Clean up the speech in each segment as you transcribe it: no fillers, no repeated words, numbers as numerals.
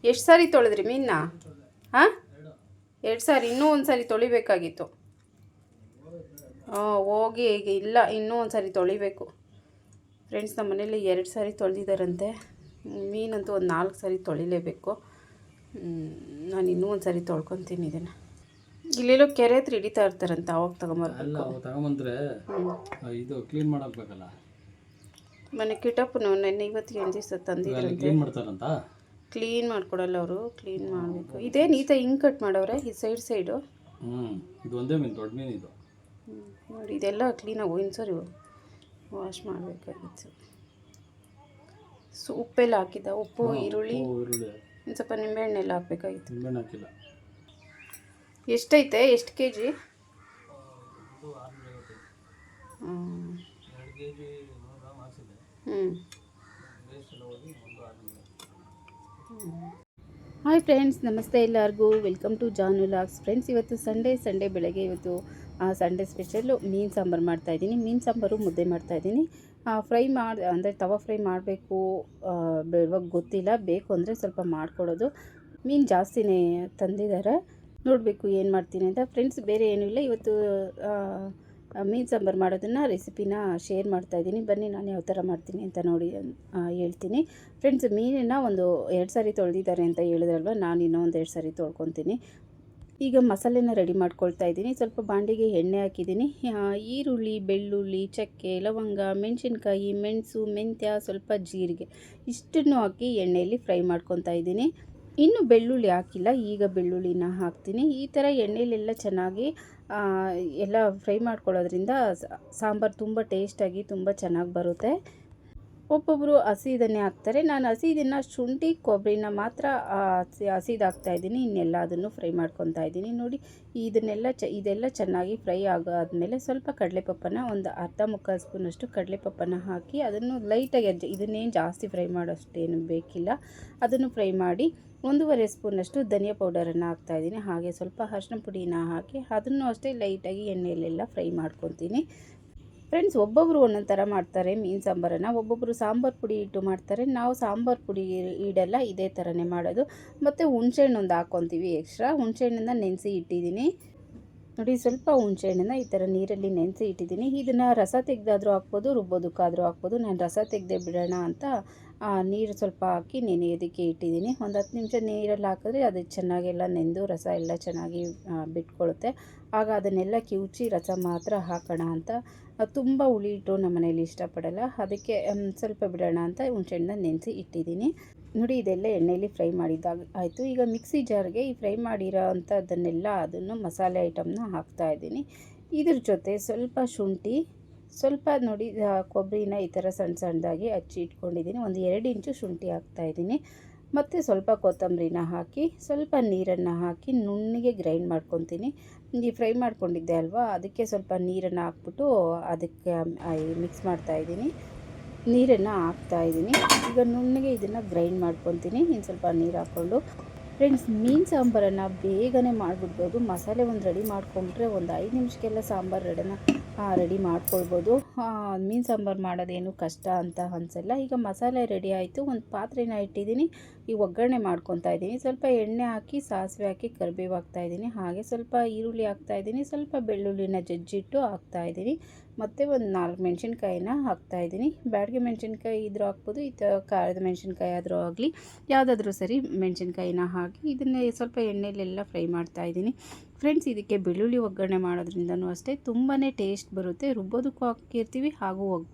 ಎಷ್ಟು ಸಾರಿ ತೊಳೆದ್ರಿ ಮೀನನ್ನ? ಹಾಂ, 2 ಸಾರಿ. ಇನ್ನೂ ಒಂದು ಸಾರಿ ತೊಳಿಬೇಕಾಗಿತ್ತು. ಹೋಗಿ ಈಗ ಇಲ್ಲ, ಇನ್ನೂ ಒಂದು ಸಾರಿ ತೊಳಿಬೇಕು ಫ್ರೆಂಡ್ಸ್. ನಮ್ಮ ಮನೇಲಿ 2 ಸಾರಿ ತೊಳೆದಿದ್ದಾರಂತೆ. ಮೀನಂತೂ ಒಂದು 4 ಸಾರಿ ತೊಳಿಲೇಬೇಕು. ನಾನು ಇನ್ನೂ ಒಂದು ಸಾರಿ ತೊಳ್ಕೊತೀನಿ ಇದನ್ನು. ಇಲ್ಲೆಲ್ಲೋ ಕೆರೆ ಹತ್ರ ಹಿಡಿತಾ ಇರ್ತಾರಂತ, ಅವಾಗ ತಗೊಂಬಂದ್ರೆ ಇದು ಕ್ಲೀನ್ ಮಾಡಬೇಕಲ್ಲ. ಮನೆ ಕಿಟಪ್ಪನು ನೆನ್ನೆ ಇವತ್ತಿಗೆ 8 ದಿವಸ ತಂದಿದ್ರಂತೆ. ಕ್ಲೀನ್ ಮಾಡ್ತಾರಂತ. ಕ್ಲೀನ್ ಮಾಡ್ಕೊಡಲ್ಲ ಅವರು, ಕ್ಲೀನ್ ಮಾಡಬೇಕು. ಇದೇ ನೀತ ಹಿಂಗೆ ಕಟ್ ಮಾಡವ್ರೆ ಈ ಸೈಡು. ಇದು ಒಂದೇ ಮೀನು, ದೊಡ್ಡ ಮೀನು ಇದು. ನೋಡಿ, ಇದೆಲ್ಲ ಕ್ಲೀನಾಗಿ ಒಂದ್ಸರಿ ವಾಶ್ ಮಾಡಬೇಕಾಗಿತ್ತು. ಉಪ್ಪೆಲ್ಲ ಹಾಕಿದ್ದ, ಉಪ್ಪು, ಈರುಳ್ಳಿ, ಒಂದು ಸ್ವಲ್ಪ ನಿಂಬೆಹಣ್ಣೆಲ್ಲ ಹಾಕಬೇಕಾಗಿತ್ತು. ನಿಂಬೆಹಣ್ಣು ಹಾಕಿಲ್ಲ. ಎಷ್ಟೈತೆ? ಎಷ್ಟು ಕೆ ಜಿ? ಹಾಯ್ ಫ್ರೆಂಡ್ಸ್, ನಮಸ್ತೆ ಎಲ್ಲರಿಗೂ. Welcome to Janu vlogs. Friends, ಇವತ್ತು ಸಂಡೇ ಬೆಳಗ್ಗೆ ಇವತ್ತು ಸಂಡೇ ಸ್ಪೆಷಲ್ಲು ಮೀನು ಸಾಂಬಾರು ಮಾಡ್ತಾಯಿದ್ದೀನಿ. ಮೀನು ಸಾಂಬಾರು ಮುದ್ದೆ ಮಾಡ್ತಾಯಿದ್ದೀನಿ. ಫ್ರೈ ಅಂದರೆ ತವಾ ಫ್ರೈ ಮಾಡಬೇಕು ಇವಾಗ ಗೊತ್ತಿಲ್ಲ. ಬೇಕು ಅಂದರೆ ಸ್ವಲ್ಪ ಮಾಡಿಕೊಡೋದು. ಮೀನು ಜಾಸ್ತಿನೇ ತಂದಿದ್ದಾರೆ, ನೋಡಬೇಕು ಏನು ಮಾಡ್ತೀನಿ ಅಂತ. ಫ್ರೆಂಡ್ಸ್, ಬೇರೆ ಏನೂ ಇಲ್ಲ. ಇವತ್ತು ಮೀನು ಸಾಂಬಾರು ಮಾಡೋದನ್ನು ರೆಸಿಪಿನ ಶೇರ್ ಮಾಡ್ತಾಯಿದ್ದೀನಿ. ಬನ್ನಿ ನಾನು ಯಾವ ಥರ ಮಾಡ್ತೀನಿ ಅಂತ ನೋಡಿ ಹೇಳ್ತೀನಿ. ಫ್ರೆಂಡ್ಸ್, ಮೀನನ್ನು ಒಂದು 2 ಸಾರಿ ತೊಳೆದಿದ್ದಾರೆ ಅಂತ ಹೇಳಿದ್ರಲ್ವ, ನಾನು ಇನ್ನೂ ಒಂದು 2 ಸಾರಿ ತೊಳ್ಕೊತೀನಿ. ಈಗ ಮಸಾಲೆನ ರೆಡಿ ಮಾಡ್ಕೊಳ್ತಾ ಇದ್ದೀನಿ. ಸ್ವಲ್ಪ ಬಾಂಡಿಗೆ ಎಣ್ಣೆ ಹಾಕಿದ್ದೀನಿ. ಈರುಳ್ಳಿ, ಬೆಳ್ಳುಳ್ಳಿ, ಚಕ್ಕೆ, ಲವಂಗ, ಮೆಣಸಿನ್ಕಾಯಿ, ಮೆಣಸು, ಮೆಂತ್ಯ, ಸ್ವಲ್ಪ ಜೀರಿಗೆ ಇಷ್ಟನ್ನು ಹಾಕಿ ಎಣ್ಣೆಯಲ್ಲಿ ಫ್ರೈ ಮಾಡ್ಕೊತಾ ಇದ್ದೀನಿ. ಇನ್ನು ಬೆಳ್ಳುಳ್ಳಿ ಹಾಕಿಲ್ಲ, ಈಗ ಬೆಳ್ಳುಳ್ಳಿನ ಹಾಕ್ತೀನಿ. ಈ ಥರ ಎಣ್ಣೆಲೆಲ್ಲ ಚೆನ್ನಾಗಿ ಎಲ್ಲ ಫ್ರೈ ಮಾಡ್ಕೊಳ್ಳೋದ್ರಿಂದ ಸಾಂಬಾರು ತುಂಬ ಟೇಸ್ಟಾಗಿ ತುಂಬ ಚೆನ್ನಾಗಿ ಬರುತ್ತೆ. ಒಬ್ಬೊಬ್ಬರು ಹಸಿದನ್ನೇ ಹಾಕ್ತಾರೆ. ನಾನು ಹಸಿದನ್ನು ಶುಂಠಿ ಕೊಬ್ಬರಿನ ಮಾತ್ರ ಹಸಿದು ಹಾಕ್ತಾಯಿದ್ದೀನಿ. ಇನ್ನೆಲ್ಲ ಅದನ್ನು ಫ್ರೈ ಮಾಡ್ಕೊತಾ ಇದ್ದೀನಿ. ನೋಡಿ, ಇದೆಲ್ಲ ಚೆನ್ನಾಗಿ ಫ್ರೈ ಆಗಾದ್ಮೇಲೆ ಸ್ವಲ್ಪ ಕಡಲೆಪಪ್ಪನ, ಒಂದು ಮುಕ್ಕಾಲು ಸ್ಪೂನಷ್ಟು ಕಡಲೆಪಪ್ಪನ ಹಾಕಿ ಅದನ್ನು ಲೈಟಾಗಿ ಇದನ್ನೇನು ಜಾಸ್ತಿ ಫ್ರೈ ಮಾಡೋಷ್ಟೇನು ಬೇಕಿಲ್ಲ, ಅದನ್ನು ಫ್ರೈ ಮಾಡಿ 1.5 ಸ್ಪೂನಷ್ಟು ಧನಿಯಾ ಪೌಡರನ್ನು ಹಾಕ್ತಾಯಿದ್ದೀನಿ. ಹಾಗೆ ಸ್ವಲ್ಪ ಅರಿಶಿನ ಪುಡಿನ ಹಾಕಿ ಅದನ್ನು ಅಷ್ಟೇ ಲೈಟಾಗಿ ಎಣ್ಣೆಯಲ್ಲೆಲ್ಲ ಫ್ರೈ ಮಾಡ್ಕೊತೀನಿ. ಫ್ರೆಂಡ್ಸ್, ಒಬ್ಬೊಬ್ಬರು ಒಂದೊಂದು ಥರ ಮಾಡ್ತಾರೆ ಮೀನು ಸಾಂಬಾರನ್ನು. ಒಬ್ಬೊಬ್ಬರು ಸಾಂಬಾರು ಪುಡಿ ಇಟ್ಟು ಮಾಡ್ತಾರೆ. ನಾವು ಸಾಂಬಾರು ಪುಡಿ ಇಡಲ್ಲ, ಇದೇ ಥರನೇ ಮಾಡೋದು. ಮತ್ತು ಹುಣಸೆಹಣ್ಣೊಂದು ಹಾಕ್ಕೊತೀವಿ ಎಕ್ಸ್ಟ್ರಾ. ಹುಣಸೆಹಣ್ಣನ್ನು ನೆನೆಸಿ ಇಟ್ಟಿದ್ದೀನಿ. ನೋಡಿ, ಸ್ವಲ್ಪ ಹುಣಸೆಹಣ್ಣನ್ನು ಈ ಥರ ನೀರಲ್ಲಿ ನೆನೆಸಿ ಇಟ್ಟಿದ್ದೀನಿ. ಇದನ್ನು ರಸ ತೆಗೆದಾದರೂ ಹಾಕ್ಬೋದು, ರುಬ್ಬೋದಕ್ಕಾದರೂ ಹಾಕ್ಬೋದು. ನಾನು ರಸ ತೆಗೆದೇ ಬಿಡೋಣ ಅಂತ ನೀರು ಸ್ವಲ್ಪ ಹಾಕಿ ನೆನೆಯೋದಕ್ಕೆ ಇಟ್ಟಿದ್ದೀನಿ. ಒಂದು 10 ನಿಮಿಷ ನೀರಲ್ಲಿ ಹಾಕಿದ್ರೆ ಅದು ಚೆನ್ನಾಗೆಲ್ಲ ನೆಂದು ರಸ ಎಲ್ಲ ಚೆನ್ನಾಗಿ ಬಿಟ್ಕೊಳ್ಳುತ್ತೆ. ಆಗ ಅದನ್ನೆಲ್ಲ ಕಿವುಚಿ ರಸ ಮಾತ್ರ ಹಾಕೋಣ ಅಂತ. ತುಂಬ ಹುಳಿ ಇಟ್ಟು ನಮ್ಮ ಮನೇಲಿ ಇಷ್ಟಪಡಲ್ಲ, ಅದಕ್ಕೆ ಸ್ವಲ್ಪ ಬಿಡೋಣ ಅಂತ ಹುಣಸೆಹಣ್ಣನ್ನ ನೆನೆಸಿ ಇಟ್ಟಿದ್ದೀನಿ. ನೋಡಿ, ಇದೆಲ್ಲ ಎಣ್ಣೆಯಲ್ಲಿ ಫ್ರೈ ಮಾಡಿದಾಗ ಆಯಿತು. ಈಗ ಮಿಕ್ಸಿ ಜಾರ್ಗೆ ಈ ಫ್ರೈ ಮಾಡಿರೋ ಅದನ್ನು ಮಸಾಲೆ ಐಟಮ್ನ ಹಾಕ್ತಾಯಿದ್ದೀನಿ. ಇದ್ರ ಜೊತೆ ಸ್ವಲ್ಪ ಶುಂಠಿ, ಸ್ವಲ್ಪ ನೋಡಿ ಕೊಬ್ಬರಿನ ಈ ಥರ ಸಣ್ಣದಾಗಿ ಹಚ್ಚಿ ಇಟ್ಕೊಂಡಿದ್ದೀನಿ. ಒಂದು 2 ಇಂಚು ಶುಂಠಿ ಹಾಕ್ತಾಯಿದ್ದೀನಿ. ಮತ್ತು ಸ್ವಲ್ಪ ಕೊತ್ತಂಬರಿನ ಹಾಕಿ ಸ್ವಲ್ಪ ನೀರನ್ನು ಹಾಕಿ ನುಣ್ಣಗೆ ಗ್ರೈಂಡ್ ಮಾಡ್ಕೊತೀನಿ. ಈ ಫ್ರೈ ಮಾಡ್ಕೊಂಡಿದ್ದೆ ಅಲ್ವಾ, ಅದಕ್ಕೆ ಸ್ವಲ್ಪ ನೀರನ್ನು ಹಾಕ್ಬಿಟ್ಟು ಅದಕ್ಕೆ ಮಿಕ್ಸ್ ಮಾಡ್ತಾಯಿದ್ದೀನಿ. ನೀರನ್ನು ಹಾಕ್ತಾಯಿದ್ದೀನಿ. ಈಗ ನುಣ್ಣಗೆ ಇದನ್ನು ಗ್ರೈಂಡ್ ಮಾಡ್ಕೊತೀನಿ, ಇನ್ನು ಸ್ವಲ್ಪ ನೀರು ಹಾಕ್ಕೊಂಡು. ಫ್ರೆಂಡ್ಸ್, ಮೀನು ಸಾಂಬಾರನ್ನು ಬೇಗನೆ ಮಾಡಿಬಿಡ್ಬೋದು. ಮಸಾಲೆ ಒಂದು ರೆಡಿ ಮಾಡ್ಕೊಂಡ್ರೆ ಒಂದು 5 ನಿಮಿಷಕ್ಕೆಲ್ಲ ಸಾಂಬಾರು ರೆಡಿ ಮಾಡ್ಕೊಳ್ಬೋದು. ಮೀನು ಸಾಂಬಾರು ಮಾಡೋದೇನು ಕಷ್ಟ ಅಂತ ಅನಿಸಲ್ಲ. ಈಗ ಮಸಾಲೆ ರೆಡಿ ಆಯಿತು. ಒಂದು ಪಾತ್ರೆನ ಇಟ್ಟಿದ್ದೀನಿ. ಈಗ ಒಗ್ಗರಣೆ ಮಾಡ್ಕೊತಾ ಇದ್ದೀನಿ. ಸ್ವಲ್ಪ ಎಣ್ಣೆ ಹಾಕಿ, ಸಾಸಿವೆ ಹಾಕಿ, ಕರಿಬೇವು ಹಾಕ್ತಾಯಿದ್ದೀನಿ. ಹಾಗೆ ಸ್ವಲ್ಪ ಈರುಳ್ಳಿ ಹಾಕ್ತಾಯಿದ್ದೀನಿ. ಸ್ವಲ್ಪ ಬೆಳ್ಳುಳ್ಳಿನ ಜಜ್ಜಿಟ್ಟು ಹಾಕ್ತಾಯಿದ್ದೀನಿ. ಮತ್ತು ಒಂದು 4 ಮೆಣಸಿನ್ಕಾಯಿನ ಹಾಕ್ತಾಯಿದ್ದೀನಿ. ಬ್ಯಾಡಗೆ ಮೆಣಸಿನ್ಕಾಯಿ ಇದ್ರೂ ಹಾಕ್ಬೋದು, ಖಾರದ ಮೆಣಸಿನ್ಕಾಯಿ ಆದರೂ ಆಗಲಿ, ಯಾವುದಾದ್ರೂ ಸರಿ ಮೆಣಸಿನ್ಕಾಯಿನ ಹಾಕಿ ಇದನ್ನೇ ಸ್ವಲ್ಪ ಎಣ್ಣೆಲೆಲ್ಲ ಫ್ರೈ ಮಾಡ್ತಾಯಿದ್ದೀನಿ. ಫ್ರೆಂಡ್ಸ್, ಇದಕ್ಕೆ ಬೆಳ್ಳುಳ್ಳಿ ಒಗ್ಗರಣೆ ಮಾಡೋದ್ರಿಂದನೂ ಅಷ್ಟೇ ತುಂಬಾ ಟೇಸ್ಟ್ ಬರುತ್ತೆ. ರುಬ್ಬೋದಕ್ಕೂ ಹಾಕಿರ್ತೀವಿ, ಹಾಗೂ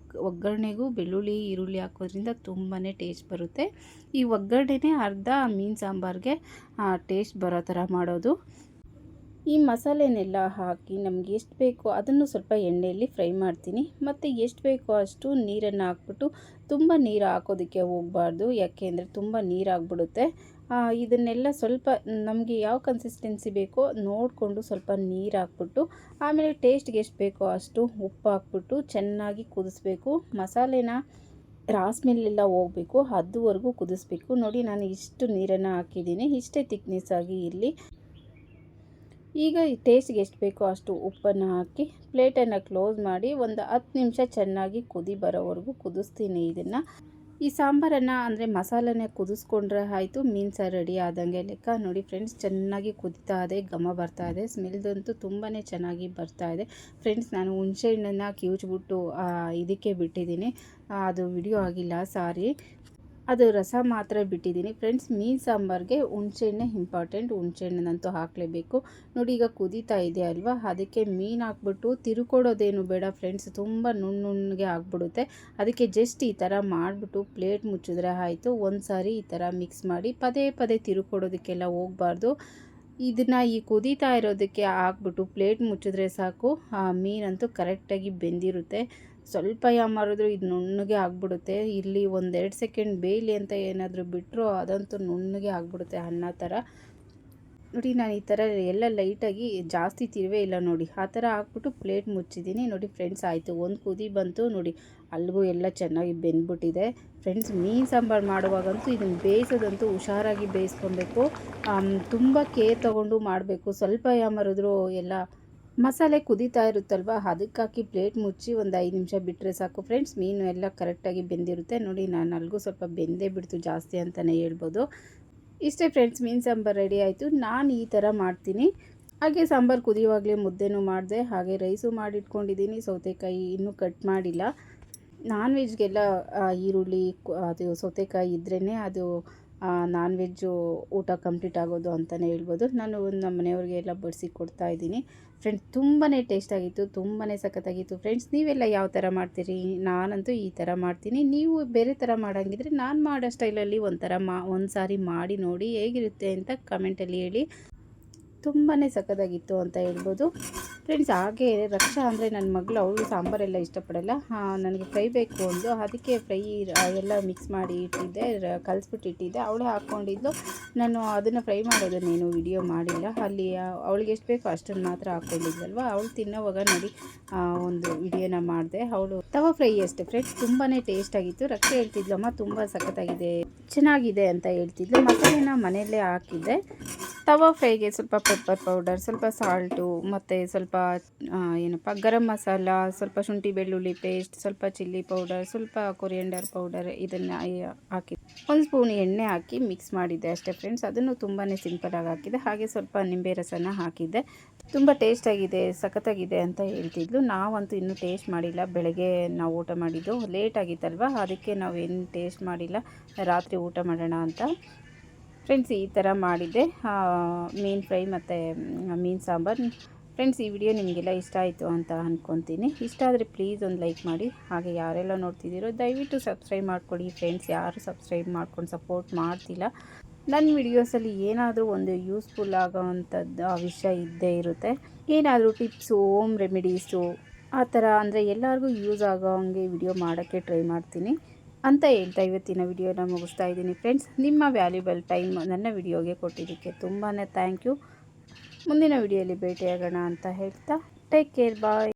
ಒಗ್ಗರಣೆಗೂ ಬೆಳ್ಳುಳ್ಳಿ ಈರುಳ್ಳಿ ಹಾಕೋದ್ರಿಂದ ತುಂಬಾ ಟೇಸ್ಟ್ ಬರುತ್ತೆ. ಈ ಒಗ್ಗರಣೆನೇ ಅರ್ಧ ಮೀನು ಸಾಂಬಾರಿಗೆ ಟೇಸ್ಟ್ ಬರೋ ಥರ ಮಾಡೋದು. ಈ ಮಸಾಲೆನೆಲ್ಲ ಹಾಕಿ ನಮಗೆ ಎಷ್ಟು ಬೇಕೋ ಅದನ್ನು ಸ್ವಲ್ಪ ಎಣ್ಣೆಯಲ್ಲಿ ಫ್ರೈ ಮಾಡ್ತೀನಿ. ಮತ್ತು ಎಷ್ಟು ಬೇಕೋ ಅಷ್ಟು ನೀರನ್ನು ಹಾಕ್ಬಿಟ್ಟು, ತುಂಬ ನೀರು ಹಾಕೋದಕ್ಕೆ ಹೋಗಬಾರ್ದು, ಯಾಕೆಂದರೆ ತುಂಬ ನೀರಾಗ್ಬಿಡುತ್ತೆ. ಇದನ್ನೆಲ್ಲ ಸ್ವಲ್ಪ ನಮಗೆ ಯಾವ ಕನ್ಸಿಸ್ಟೆನ್ಸಿ ಬೇಕೋ ನೋಡಿಕೊಂಡು ಸ್ವಲ್ಪ ನೀರು ಹಾಕ್ಬಿಟ್ಟು, ಆಮೇಲೆ ಟೇಸ್ಟ್ಗೆ ಎಷ್ಟು ಬೇಕೋ ಅಷ್ಟು ಉಪ್ಪು ಹಾಕ್ಬಿಟ್ಟು ಚೆನ್ನಾಗಿ ಕುದಿಸ್ಬೇಕು. ಮಸಾಲೆನ ಸ್ಮೆಲ್ಲೆಲ್ಲ ಹೋಗಬೇಕು, ಅದುವರೆಗೂ ಕುದಿಸ್ಬೇಕು. ನೋಡಿ, ನಾನು ಇಷ್ಟು ನೀರನ್ನು ಹಾಕಿದ್ದೀನಿ. ಇಷ್ಟೇ ತಿಕ್ನೆಸ್ ಆಗಿ ಇರಲಿ. ಈಗ ಟೇಸ್ಟ್ಗೆ ಎಷ್ಟು ಬೇಕೋ ಅಷ್ಟು ಉಪ್ಪನ್ನು ಹಾಕಿ ಪ್ಲೇಟನ್ನು ಕ್ಲೋಸ್ ಮಾಡಿ ಒಂದು 10 ನಿಮಿಷ ಚೆನ್ನಾಗಿ ಕುದಿ ಬರೋವರೆಗೂ ಕುದಿಸ್ತೀನಿ ಇದನ್ನು. ಈ ಸಾಂಬಾರನ್ನು ಅಂದರೆ ಮಸಾಲನೇ ಕುದಿಸ್ಕೊಂಡ್ರೆ ಆಯಿತು, ಮೀನು ಸಾರು ರೆಡಿ ಆದಂಗೆ ಲೆಕ್ಕ. ನೋಡಿ ಫ್ರೆಂಡ್ಸ್, ಚೆನ್ನಾಗಿ ಕುದೀತಾ ಇದೆ, ಘಮ ಬರ್ತಾ ಇದೆ, ಸ್ಮೆಲ್ದಂತೂ ತುಂಬಾ ಚೆನ್ನಾಗಿ ಬರ್ತಾ ಇದೆ. ಫ್ರೆಂಡ್ಸ್, ನಾನು ಹುಣಸೆ ಹಣ್ಣನ್ನು ಕಿವುಚ್ಬಿಟ್ಟು ಇದಕ್ಕೆ ಬಿಟ್ಟಿದ್ದೀನಿ, ಅದು ವಿಡಿಯೋ ಆಗಿಲ್ಲ, ಸಾರಿ. ಅದು ರಸ ಮಾತ್ರ ಬಿಟ್ಟಿದ್ದೀನಿ. ಫ್ರೆಂಡ್ಸ್, ಮೀನು ಸಾಂಬಾರಿಗೆ ಹುಣಸೆಹಣ್ಣೆ ಇಂಪಾರ್ಟೆಂಟ್, ಹುಣಸೆಹಣ್ಣನ್ನಂತೂ ಹಾಕಲೇಬೇಕು. ನೋಡಿ, ಈಗ ಕುದೀತಾ ಇದೆ ಅಲ್ವಾ, ಅದಕ್ಕೆ ಮೀನು ಹಾಕ್ಬಿಟ್ಟು ತಿರುಕೊಡೋದೇನು ಬೇಡ ಫ್ರೆಂಡ್ಸ್, ತುಂಬ ನುಣ್ಣಗೆ ಆಗಿಬಿಡುತ್ತೆ. ಅದಕ್ಕೆ ಜಸ್ಟ್ ಈ ಥರ ಮಾಡಿಬಿಟ್ಟು ಪ್ಲೇಟ್ ಮುಚ್ಚಿದ್ರೆ ಆಯಿತು. ಒಂದು ಸಾರಿ ಈ ಥರ ಮಿಕ್ಸ್ ಮಾಡಿ, ಪದೇ ಪದೇ ತಿರುಕೊಡೋದಕ್ಕೆಲ್ಲ ಹೋಗಬಾರ್ದು. ಇದನ್ನು ಈ ಕುದೀತಾ ಇರೋದಕ್ಕೆ ಹಾಕ್ಬಿಟ್ಟು ಪ್ಲೇಟ್ ಮುಚ್ಚಿದ್ರೆ ಸಾಕು, ಮೀನಂತೂ ಕರೆಕ್ಟಾಗಿ ಬೆಂದಿರುತ್ತೆ. ಸ್ವಲ್ಪ ಯಾಮಾರಿದ್ರು ಇದು ನುಣ್ಣಗೆ ಆಗಿಬಿಡುತ್ತೆ. ಇಲ್ಲಿ 1-2 ಸೆಕೆಂಡ್ ಬೇಯಲಿ ಅಂತ ಏನಾದರೂ ಬಿಟ್ಟರು ಅದಂತೂ ನುಣ್ಣಗೆ ಆಗಿಬಿಡುತ್ತೆ, ಅನ್ನ ಥರ. ನೋಡಿ, ನಾನು ಈ ಥರ ಎಲ್ಲ ಲೈಟಾಗಿ ಜಾಸ್ತಿ ತಿರುವೇ ಇಲ್ಲ ನೋಡಿ, ಆ ಥರ ಹಾಕ್ಬಿಟ್ಟು ಪ್ಲೇಟ್ ಮುಚ್ಚಿದ್ದೀನಿ. ನೋಡಿ ಫ್ರೆಂಡ್ಸ್, ಆಯಿತು, ಒಂದು ಕುದಿ ಬಂತು ನೋಡಿ, ಅಲ್ಲಿಗೂ ಎಲ್ಲ ಚೆನ್ನಾಗಿ ಬೆಂದ್ಬಿಟ್ಟಿದೆ. ಫ್ರೆಂಡ್ಸ್, ಮೀನು ಸಾಂಬಾರು ಮಾಡುವಾಗಂತೂ ಇದನ್ನು ಬೇಯಿಸೋದಂತೂ ಹುಷಾರಾಗಿ ಬೇಯಿಸ್ಕೊಬೇಕು, ತುಂಬ ಕೇರ್ ತೊಗೊಂಡು ಮಾಡಬೇಕು. ಸ್ವಲ್ಪ ಯಾಮಾರಿದ್ರು ಎಲ್ಲ ಮಸಾಲೆ ಕುದೀತಾ ಇರುತ್ತಲ್ವ, ಅದಕ್ಕೆ ಹಾಕಿ ಪ್ಲೇಟ್ ಮುಚ್ಚಿ ಒಂದು 5 ನಿಮಿಷ ಬಿಟ್ಟರೆ ಸಾಕು ಫ್ರೆಂಡ್ಸ್, ಮೀನು ಎಲ್ಲ ಕರೆಕ್ಟಾಗಿ ಬೆಂದಿರುತ್ತೆ. ನೋಡಿ, ನಾನು ಅಲ್ಲಿಗೂ ಸ್ವಲ್ಪ ಬೆಂದೇ ಬಿಡ್ತು ಜಾಸ್ತಿ ಅಂತಲೇ ಹೇಳ್ಬೋದು. ಇಷ್ಟೇ ಫ್ರೆಂಡ್ಸ್, ಮೀನು ಸಾಂಬಾರು ರೆಡಿ ಆಯಿತು. ನಾನು ಈ ಥರ ಮಾಡ್ತೀನಿ. ಹಾಗೆ ಸಾಂಬಾರು ಕುದಿಯುವಾಗಲೇ ಮುದ್ದೆನೂ ಮಾಡಿದೆ, ಹಾಗೆ ರೈಸು ಮಾಡಿಟ್ಕೊಂಡಿದ್ದೀನಿ. ಸೌತೆಕಾಯಿ ಇನ್ನೂ ಕಟ್ ಮಾಡಿಲ್ಲ. ನಾನ್ ವೆಜ್ಗೆಲ್ಲ ಈರುಳ್ಳಿ ಅದು ಸೌತೆಕಾಯಿ ಇದ್ರೇ ಅದು ನಾನ್ ವೆಜ್ಜು ಊಟ ಕಂಪ್ಲೀಟ್ ಆಗೋದು ಅಂತಲೇ ಹೇಳ್ಬೋದು. ನಾನು ನಮ್ಮ ಮನೆಯವ್ರಿಗೆಲ್ಲ ಬಡಿಸಿ ಕೊಡ್ತಾಯಿದ್ದೀನಿ. ಫ್ರೆಂಡ್ಸ್, ತುಂಬಾ ಟೇಸ್ಟಾಗಿತ್ತು, ತುಂಬಾ ಸಖತ್ತಾಗಿತ್ತು. ಫ್ರೆಂಡ್ಸ್, ನೀವೆಲ್ಲ ಯಾವ ಥರ ಮಾಡ್ತೀರಿ? ನಾನಂತೂ ಈ ಥರ ಮಾಡ್ತೀನಿ. ನೀವು ಬೇರೆ ಥರ ಮಾಡೋಂಗಿದ್ರೆ ನಾನು ಮಾಡೋ ಸ್ಟೈಲಲ್ಲಿ ಒಂದು ಸಾರಿ ಮಾಡಿ ನೋಡಿ, ಹೇಗಿರುತ್ತೆ ಅಂತ ಕಮೆಂಟಲ್ಲಿ ಹೇಳಿ. ತುಂಬಾ ಸಖತ್ತಾಗಿತ್ತು ಅಂತ ಹೇಳ್ಬೋದು. ಫ್ರೆಂಡ್ಸ್, ಹಾಗೆ ರಕ್ಷಾ ಅಂದರೆ ನನ್ನ ಮಗಳು, ಅವಳು ಸಾಂಬಾರೆಲ್ಲ ಇಷ್ಟಪಡಲ್ಲ, ನನಗೆ ಫ್ರೈ ಬೇಕು ಅಂದು, ಅದಕ್ಕೆ ಫ್ರೈ ಎಲ್ಲ ಮಿಕ್ಸ್ ಮಾಡಿ ಇಟ್ಟಿದ್ದೆ, ಕಲಿಸ್ಬಿಟ್ಟು ಇಟ್ಟಿದ್ದೆ, ಅವಳೇ ಹಾಕ್ಕೊಂಡಿದ್ಲು. ನಾನು ಅದನ್ನು ಫ್ರೈ ಮಾಡೋದನ್ನೇನು ವಿಡಿಯೋ ಮಾಡಿಲ್ಲ. ಅಲ್ಲಿ ಅವಳಿಗೆ ಎಷ್ಟು ಬೇಕೋ ಅಷ್ಟನ್ನು ಮಾತ್ರ ಹಾಕ್ಕೊಂಡಿದ್ಲಲ್ವ, ಅವಳು ತಿನ್ನೋವಾಗ ನೋಡಿ ಒಂದು ವಿಡಿಯೋನ ಮಾಡಿದೆ. ಅವಳು ತವಾ ಫ್ರೈ ಅಷ್ಟೇ ಫ್ರೆಂಡ್ಸ್, ತುಂಬಾ ಟೇಸ್ಟಾಗಿತ್ತು. ರಕ್ಷೆ ಹೇಳ್ತಿದ್ಲಮ್ಮ, ತುಂಬ ಸಖತ್ತಾಗಿದೆ, ಚೆನ್ನಾಗಿದೆ ಅಂತ ಹೇಳ್ತಿದ್ಲು. ಮಸಾಲೆನ ಮನೆಯಲ್ಲೇ ಹಾಕಿದ್ದೆ. ತವಾ ಫ್ರೈಗೆ ಸ್ವಲ್ಪ ಪೆಪ್ಪರ್ ಪೌಡರ್, ಸ್ವಲ್ಪ ಸಾಲ್ಟು, ಮತ್ತು ಸ್ವಲ್ಪ ಗರಂ ಮಸಾಲ, ಸ್ವಲ್ಪ ಶುಂಠಿ ಬೆಳ್ಳುಳ್ಳಿ ಪೇಸ್ಟ್, ಸ್ವಲ್ಪ ಚಿಲ್ಲಿ ಪೌಡರ್, ಸ್ವಲ್ಪ ಕೊರಿಯಂಡರ್ ಪೌಡರ್, ಇದನ್ನು ಹಾಕಿ 1 ಸ್ಪೂನ್ ಎಣ್ಣೆ ಹಾಕಿ ಮಿಕ್ಸ್ ಮಾಡಿದ್ದೆ ಅಷ್ಟೇ ಫ್ರೆಂಡ್ಸ್. ಅದನ್ನು ತುಂಬಾ ಸಿಂಪಲಾಗಿ ಹಾಕಿದ್ದೆ. ಹಾಗೆ ಸ್ವಲ್ಪ ನಿಂಬೆ ರಸನ ಹಾಕಿದ್ದೆ. ತುಂಬ ಟೇಸ್ಟಾಗಿದೆ, ಸಖತ್ತಾಗಿದೆ ಅಂತ ಹೇಳ್ತಿದ್ಲು. ನಾವಂತೂ ಇನ್ನೂ ಟೇಸ್ಟ್ ಮಾಡಿಲ್ಲ, ಬೆಳಗ್ಗೆ ನಾವು ಊಟ ಮಾಡಿದ್ದು ಲೇಟ್ ಆಗಿತ್ತಲ್ವ, ಅದಕ್ಕೆ ನಾವೇನು ಟೇಸ್ಟ್ ಮಾಡಿಲ್ಲ, ರಾತ್ರಿ ಊಟ ಮಾಡೋಣ ಅಂತ. ಫ್ರೆಂಡ್ಸ್, ಈ ಥರ ಮಾಡಿದ್ದೆ ಮೀನು ಫ್ರೈ ಮತ್ತು ಮೀನು ಸಾಂಬಾರು. ಫ್ರೆಂಡ್ಸ್, ಈ ವಿಡಿಯೋ ನಿಮಗೆಲ್ಲ ಇಷ್ಟ ಆಯಿತು ಅಂತ ಅಂದ್ಕೊತೀನಿ. ಇಷ್ಟ ಆದರೆ ಪ್ಲೀಸ್ ಒಂದು ಲೈಕ್ ಮಾಡಿ. ಹಾಗೆ ಯಾರೆಲ್ಲ ನೋಡ್ತಿದ್ದೀರೋ ದಯವಿಟ್ಟು ಸಬ್ಸ್ಕ್ರೈಬ್ ಮಾಡ್ಕೊಳ್ಳಿ ಫ್ರೆಂಡ್ಸ್. ಯಾರು ಸಬ್ಸ್ಕ್ರೈಬ್ ಮಾಡ್ಕೊಂಡು ಸಪೋರ್ಟ್ ಮಾಡ್ತಿಲ್ಲ. ನನ್ನ ವಿಡಿಯೋಸಲ್ಲಿ ಏನಾದರೂ ಒಂದು ಯೂಸ್ಫುಲ್ ಆಗೋವಂಥದ್ದು ವಿಷಯ ಇದ್ದೇ ಇರುತ್ತೆ. ಏನಾದರೂ ಟಿಪ್ಸು, ಹೋಮ್ ರೆಮಿಡೀಸು ಆ ಥರ ಅಂದರೆ ಎಲ್ಲರಿಗೂ ಯೂಸ್ ಆಗೋ ಹಂಗೆ ವಿಡಿಯೋ ಮಾಡೋಕ್ಕೆ ಟ್ರೈ ಮಾಡ್ತೀನಿ ಅಂತ ಹೇಳ್ತಾ ಇವತ್ತಿನ ವಿಡಿಯೋನ ಮುಗಿಸ್ತಾ ಇದ್ದೀನಿ ಫ್ರೆಂಡ್ಸ್. ನಿಮ್ಮ ವ್ಯಾಲ್ಯೂಬಲ್ ಟೈಮ್ ನನ್ನ ವಿಡಿಯೋಗೆ ಕೊಟ್ಟಿದ್ದಕ್ಕೆ ತುಂಬಾ ಥ್ಯಾಂಕ್ ಯು. ಮುಂದಿನ ವಿಡಿಯೋಲಿ ಭೇಟಿಯಾಗೋಣ ಅಂತ ಹೇಳ್ತಾ, ಟೇಕ್ ಕೇರ್, ಬಾಯ್.